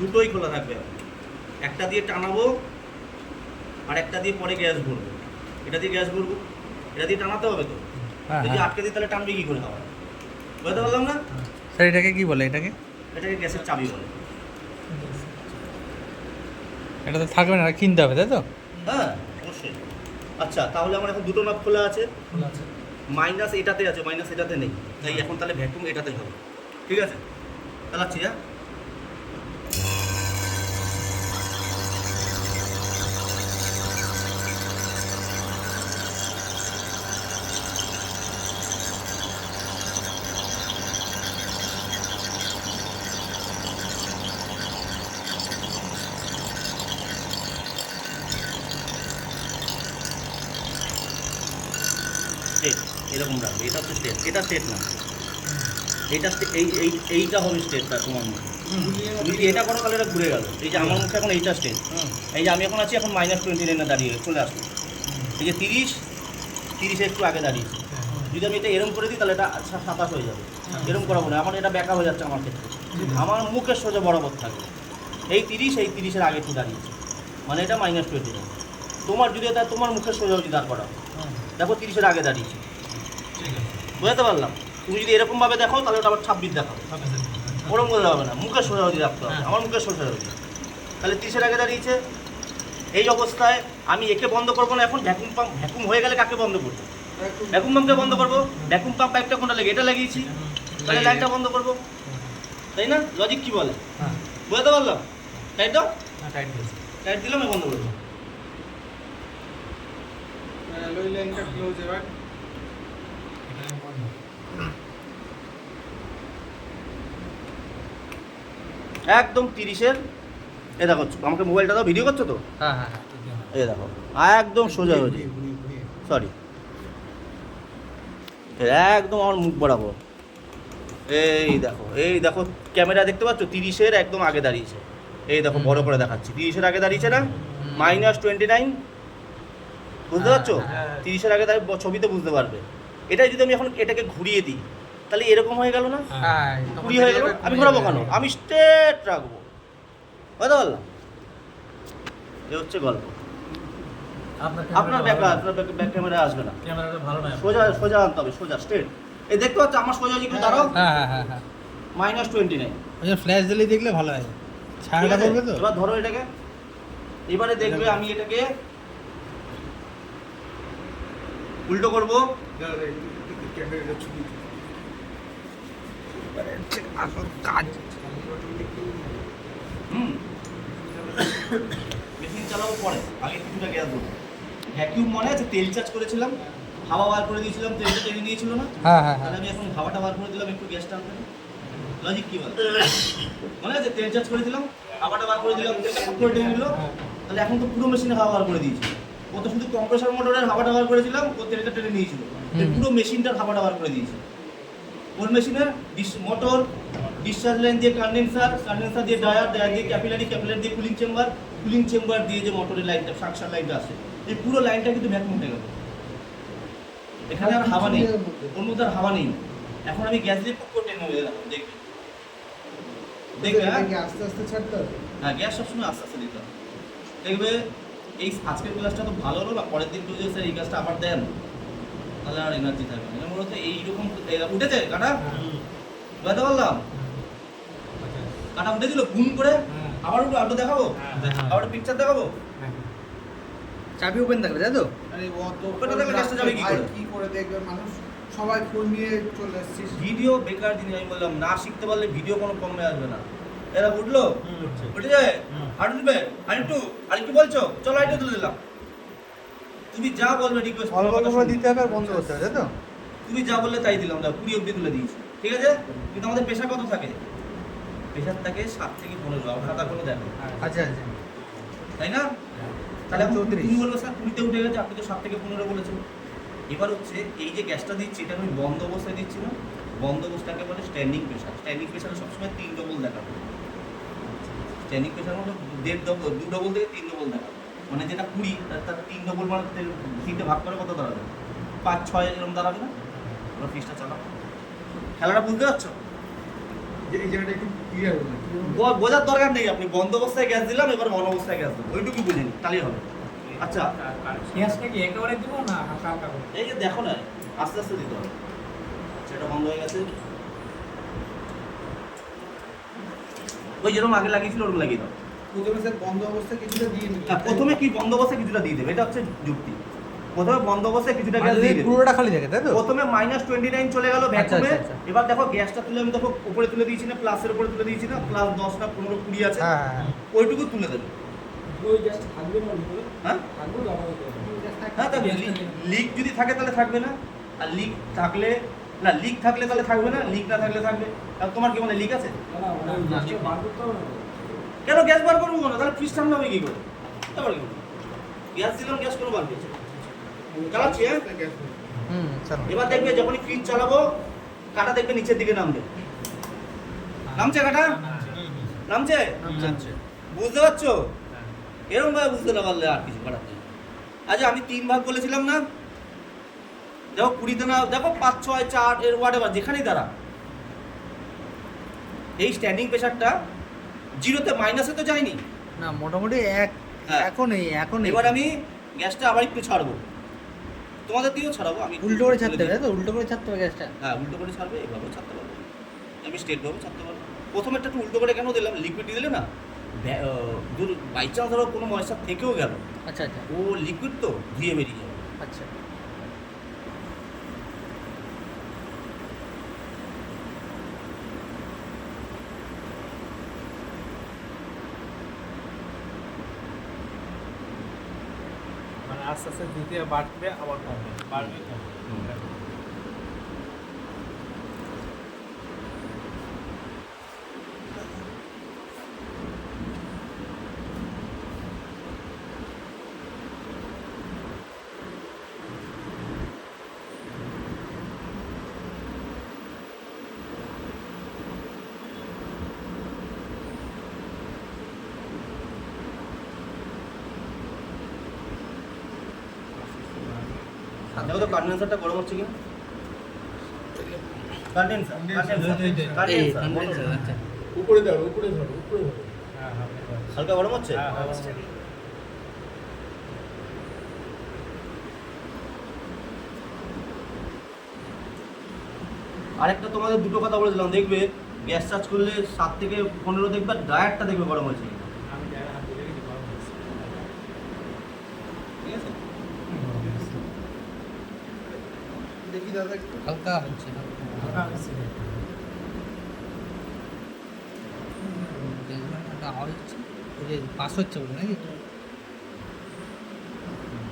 দুটোই খোলা থাকবে। একটা দিয়ে টানাবো আর একটা দিয়ে পরে গ্যাস ভরবো। এটা দিয়ে গ্যাস ভরবো, এটা দিয়ে টানাতে হবে তো। যদি আটকে দিই তাহলে টানবে কি করে হাওয়া? বুঝতে পারলাম না স্যার। এটাকে কি বলে? এটাকে গ্যাসের চাবি বলে। এটা তো থাকবে না, কিনতে হবে তাই তো? হ্যাঁ অবশ্যই। আচ্ছা তাহলে আমার এখন দুটো নব খোলা আছে, মাইনাস এটাতে আছে, মাইনাস এটাতে নেই, তাই এখন তাহলে ভ্যাকুম এটাতে হবে। ঠিক আছে, চালাচ্ছি। হ্যাঁ স্টেট এরকম রাখবে, এটা হচ্ছে স্টেট, এটা স্টেট না, এইটা এইটা হবে স্টেটটা তোমার মুখে। যদি এটা করো তাহলে এটা ঘুরে গেল। এই যে আমার মুখে এখন এইটা স্টেট, এই যে আমি এখন আছি এখন -29 দাঁড়িয়ে চলে আসবে। এই যে 30 একটু আগে দাঁড়িয়েছে। যদি আমি এটা এরম করে দিই তাহলে এটা 27 হয়ে যাবে। এরম করাবো না, আমার এটা ব্যাকা হয়ে যাচ্ছে আমার ক্ষেত্রে। আমার মুখের সোজা বরাবর থাকবে এই 30 আগে একটু দাঁড়িয়েছে, মানে এটা -29। তোমার যদি এটা তোমার মুখের সোজা যদি দাঁড় করাও, দেখো 30 আগে দাঁড়িয়েছে। বুঝতে পারলাম? তুমি যদি এরকমভাবে দেখো তাহলে ওটা আবার 26 দেখাবে, ওরকম করলে হবে না, মুখের সোজা যদি রাখতে হবে। আমার মুখের সোজা যদি, তাহলে 30 আগে দাঁড়িয়েছে। এই অবস্থায় আমি একে বন্ধ করবো না, এখন ভ্যাকুম পাম্প ভ্যাকুম হয়ে গেলে কাকে বন্ধ করবো? ভ্যাকুম পাম্পকে বন্ধ করবো। ভ্যাকুম পাম্প পাইপটা কোনটা লেগে? এটা লাগিয়েছি, তাহলে লাইনটা বন্ধ করবো, তাই না? লজিক কি বলে? বুঝতে পারলাম? তাই তো, টাইট দিলাম, বন্ধ করবো। একদম 30-এর। এ দেখো, আমাকে মোবাইলটা দাও, ভিডিও করছো তো? হ্যাঁ হ্যাঁ। এই দেখো একদম সোজা হয়েছে, সরি একদম আমার মুখ বরাবর। এই দেখো ক্যামেরা দেখতে পাচ্ছ 30-এর একদম আগে দাঁড়িয়েছে। এই দেখো বড় করে দেখাচ্ছি, 30-এর আগে দাঁড়িয়েছে না, -29। বুঝতে পারছো? 30-এর আগে দাঁড়িয়ে ছবিতে বুঝতে পারবে। এটাই যদি আমি এখন এটাকে ঘুরিয়ে দিই তাহলে এরকম হয়ে গেল না, ঘুরিয়ে হয়ে গেল। আমি ঘোরাবো কেন? আমি স্ট্রেট রাখবো। বুঝতে পারলাম? এ হচ্ছে গল্প। আপনার ব্যাক ক্যামেরা আসবে না, সোজা সোজা আনতে হবে, সোজা স্ট্রেট। এই দেখতে পাচ্ছ আমার সোজা যেগুলো দাঁড়াও, -29। ফ্ল্যাশ দিলে দেখলে ভালো হয়, ছায়াটা করবে তো। এবার ধরো এটাকে, এবারে দেখবে আমি এটাকে উল্টো করবো। কাজ মেশিন চালাবো পরে, আগে কিছুটা গ্যাস দেবো। ভ্যাকিউম মনে আছে তেল চার্জ করেছিলাম, হাওয়া বার করে দিয়েছিলাম, তেলটা টেনে নিয়েছিল না? হ্যাঁ হ্যাঁ। তাহলে আমি এখন হাওয়াটা বার করে দিলাম, একটু গ্যাসটা আনতে। লজিক কি বলে? মনে আছে তেল চার্জ করেছিলাম, হাওয়াটা বার করে দিলাম, তেলটা করে টেনে নিল। তাহলে এখন তো পুরো মেশিনে হাওয়া বার করে দিয়েছি। ও তো শুধু কম্প্রেসর মোটরের হাওয়াটা বার করেছিলাম, ও তেলটা টেনে নিয়েছিল। পুরো মেশিনটার হাওয়াটা বার করে দিয়েছে। ওর মেশিনের মোটর, ডিসচার্জ লাইন দিয়ে কন্ডেন্সার দিয়ে ডায়ার দিয়ে ক্যাপিলারি দিয়ে কুলিং চেম্বার দিয়ে যে মোটরের লাইনটা, সাকশন লাইনটা আছে, এই পুরো লাইনটা কিন্তু ভ্যাকুম হয়ে গেল। এখানে আর হাওয়া নেই, ওর মধ্যে আর হাওয়া নেই। এখন আমি গ্যাস দিয়ে পুক করে টেনে দিলাম, দেখবে আস্তে আস্তে ছাড়তে হবে। হ্যাঁ, গ্যাস সবসময় আস্তে আস্তে দিতে হবে। দেখবে এই আজকের ক্লাসটা তো ভালো হলো, বা পরের দিন যদি স্যার এই কাজটা আবার দেন তাহলে আর এনার্জি থাকবে না। মূলত এইরকম উঠেছে কাটা, বুঝতে পারলাম? কাটা উঠেছিল গুন করে। আবার আউটো দেখাবো, আবার পিকচার দেখাবো। চাবি ওপেন থাকবে, তাই তো? আরে অত ওটা দেখলে গ্যাসটা যাবে কি করে দেখবে মানুষ? সবাই ফোন নিয়ে চলে আসছিস। ভিডিও বেকার জিনিস। আমি বললাম না শিখতে পারলে ভিডিও কোনো কমে আসবে না। এরা উঠলো, উঠে যায়, আর উঠবে, আরেকটু বলছো, চলো আরেকটু তুলে দিলাম। তুমি যা বলবে রিকোয়েস্ট দিতে হবে আর বন্ধ করতে হবে, তাই তো? তুমি যা বললে তাই দিলাম, 20 অব্দি তুলে দিয়েছি, ঠিক আছে? কিন্তু আমাদের পেশা কত থাকে? পেশার থাকে 7 থেকে 15, আমার খাতা করে দেখো, আচ্ছা আচ্ছা, তাই না? তাহলে 34। তুমি বলবে স্যার 20-তে উঠে গেছে, আপনি তো 7 থেকে 15 বলেছেন। এবার হচ্ছে এই যে গ্যাসটা দিচ্ছি, এটা আমি বন্ধ অবস্থায় দিচ্ছি না, বন্ধ অবস্থাকে বলে স্ট্যান্ডিং প্রেশার। স্ট্যান্ডিং প্রেশারে সবসময় 3 ডবল দেখাবে। স্ট্যান্ডিং প্রেশার মানে 2 ডবল থেকে 3 ডবল দেখাবে। মানে যেটা 20 তার 3 ডবল, মানে 3টে ভাগ করে কত দাঁড়াবে? 5-6 এরকম দাঁড়াবে না? আমরা ফিসটা চালাবো। খেলাটা বুঝতে পারছো? এই জায়গাটা একটু ক্লিয়ার হলো বোঝার দরকার নেই, আপনি বন্ধ অবস্থায় গ্যাস দিলাম, এবার অন অবস্থায় গ্যাস দেবো, ওইটুকু বুঝিনি তাহলেই হবে। আচ্ছা গ্যাসটা কি একেবারে দিব না হালকা হালকা করে? এই যে দেখো না, আস্তে আস্তে দিতে হবে। সেটা বন্ধ হয়ে গেছে, ওই যেরকম আগে লাগিয়েছিল ওরকম লাগিয়ে দাও। প্রথমে স্যার বন্ধ অবস্থায় কিছুটা দিয়ে নিই। হ্যাঁ, প্রথমে কি বন্ধ অবস্থায় কিছুটা দিয়ে দেবে, এটা হচ্ছে যুক্তি। প্রথমে বন্ধ অবস্থায় কিছুটা গ্যাস দিয়ে দেবে। পুরোটা খালি থাকে, তাই তো? প্রথমে -29 চলে গেল ভ্যাকুমে। আচ্ছা, আচ্ছা। এবার দেখো গ্যাসটা তুলে আমি দেখো উপরে তুলে দিয়েছি না, প্লাসের উপরে তুলে দিয়েছি না, প্লাস 10 না 15 20 আছে, হ্যাঁ, হ্যাঁ। ওইটুকু তুলে দেবে। ওই গ্যাসটা থাকবে না ওর ভিতরে? হ্যাঁ থাকবে তো আবার ওটা। হ্যাঁ, তবে লিক যদি থাকে তাহলে থাকবে না, আর লিক থাকলে না, লিক থাকলে তাহলে থাকবে না, লিক না থাকলে থাকবে। আর তোমার কি মনে লিক আছে? না, ওটা গ্যাসটা বার করতে হবে না তো? কেন গ্যাস বার করবো না? তাহলে ফ্রিজ ঠান্ডা হবে কি করে? তারপর কি করবো? গ্যাস দিলাম, গ্যাস কোনো বার করছে চালাচ্ছি। হ্যাঁ, চলো। এবার দেখবে যখনই ফ্রিজ চালাবো কাটা দেখবে নিচের দিকে নামবে। নামছে কাটা? নামছে? বুঝতে পারছো? এরকম ভাবে বুঝতে না পারলে আর কিছু করার নেই। আচ্ছা, আমি 3 ভাগ বলেছিলাম না? দেখো 20তে না, দেখো 5 6 4 এর ওয়াটেভার যেখানেই দাঁড়া, এই স্ট্যান্ডিং প্রেসারটা জিরোতে মাইনাসে তো যায়নি। না, মোটামুটি হ্যাঁ। এখন এবার আমি গ্যাসটা আবার একটু ছাড়বো, তোমাদের দিয়েও ছাড়াবো। আমি উল্টো করে ছাড়তে হবে, তাই তো? উল্টো করে ছাড়তে হবে গ্যাসটা। হ্যাঁ, উল্টো করে ছাড়বে, এভাবেও ছাড়তে পারবো, আমি স্ট্রেটভাবেও ছাড়তে পারবো। প্রথমে একটু উল্টো করে কেন দিলাম, লিকুইড দিলে না, বাই চান্স ধরো কোনো ময়সা থেকেও গেল, আচ্ছা, আচ্ছা, ও লিকুইড তো ধুয়ে বেরিয়ে যাবে। আচ্ছা। মানে আস্তে আস্তে দ্বিতীয় বাড়বে আবার কমবে, বাড়বে কমবে। দেখো তো কন্ডেন্সারটা গরম হচ্ছে কিনা। কন্ডেন্সার এই condenser, আচ্ছা। উপরে ধরো, উপরে ধরো, উপরে ধরো। হ্যাঁ, হ্যাঁ, হ্যাঁ। হালকা গরম হচ্ছে। হ্যাঁ, হচ্ছে। আরেকটা তোমাদের দুটো কথা বলেছিলাম, দেখবে গ্যাস চার্জ করলে 7 থেকে 15 দেখবে, ডায়ারটা দেখবে গরম হয়েছে কিনা। আমি জায়গা হাত দিলে কিন্তু গরম হচ্ছে। ঠিক আছে? দেখি দাদা একটু। হালকা হচ্ছে, হালকা হচ্ছে। দেখবেন একটা আওয়াজ হচ্ছে, ওই যে পাস হচ্ছে বলে নাকি?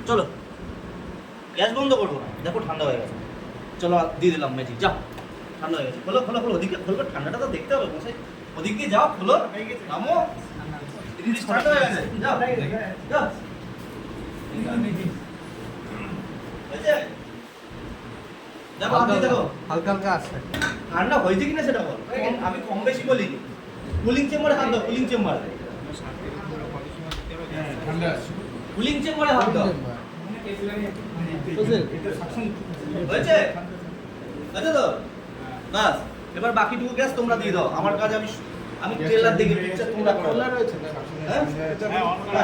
চলো গ্যাস বন্ধ করবো না, দেখো ঠান্ডা হয়ে গেছে। চলো দিয়ে দিলাম ম্যাজিক, যাও ঠান্ডা হয়ে গেছে। খোলো খোলো খোলো, ওদিকে খোলবে, ঠান্ডাটা তো দেখতে হবে মশাই। ওদিক দিয়ে যাও, খোলো, নামো, ঠান্ডা হয়ে গেছে, যাও যাও। হয়েছে? দেখো আপনি দেখো হালকা হালকা আসছে। ঠান্ডা হয়েছে কিনা সেটা বল। আমি কম বেশি বলি, কুলিং চেম্বারে হাত দাও, কুলিং চেম্বারে, ঠান্ডা আছে। কুলিং চেম্বারে হাত দাও। বুঝলে? হয়েছে? হয়েছে তো? বাস, এবার বাকিটুকু গ্যাস তোমরা দিয়ে দাও, আমার কাজ আমি ট্রেলার দেখে পিকচার তোমরা করো। খোলা রয়েছে না? হ্যাঁ? এটা হ্যাঁ, অন করা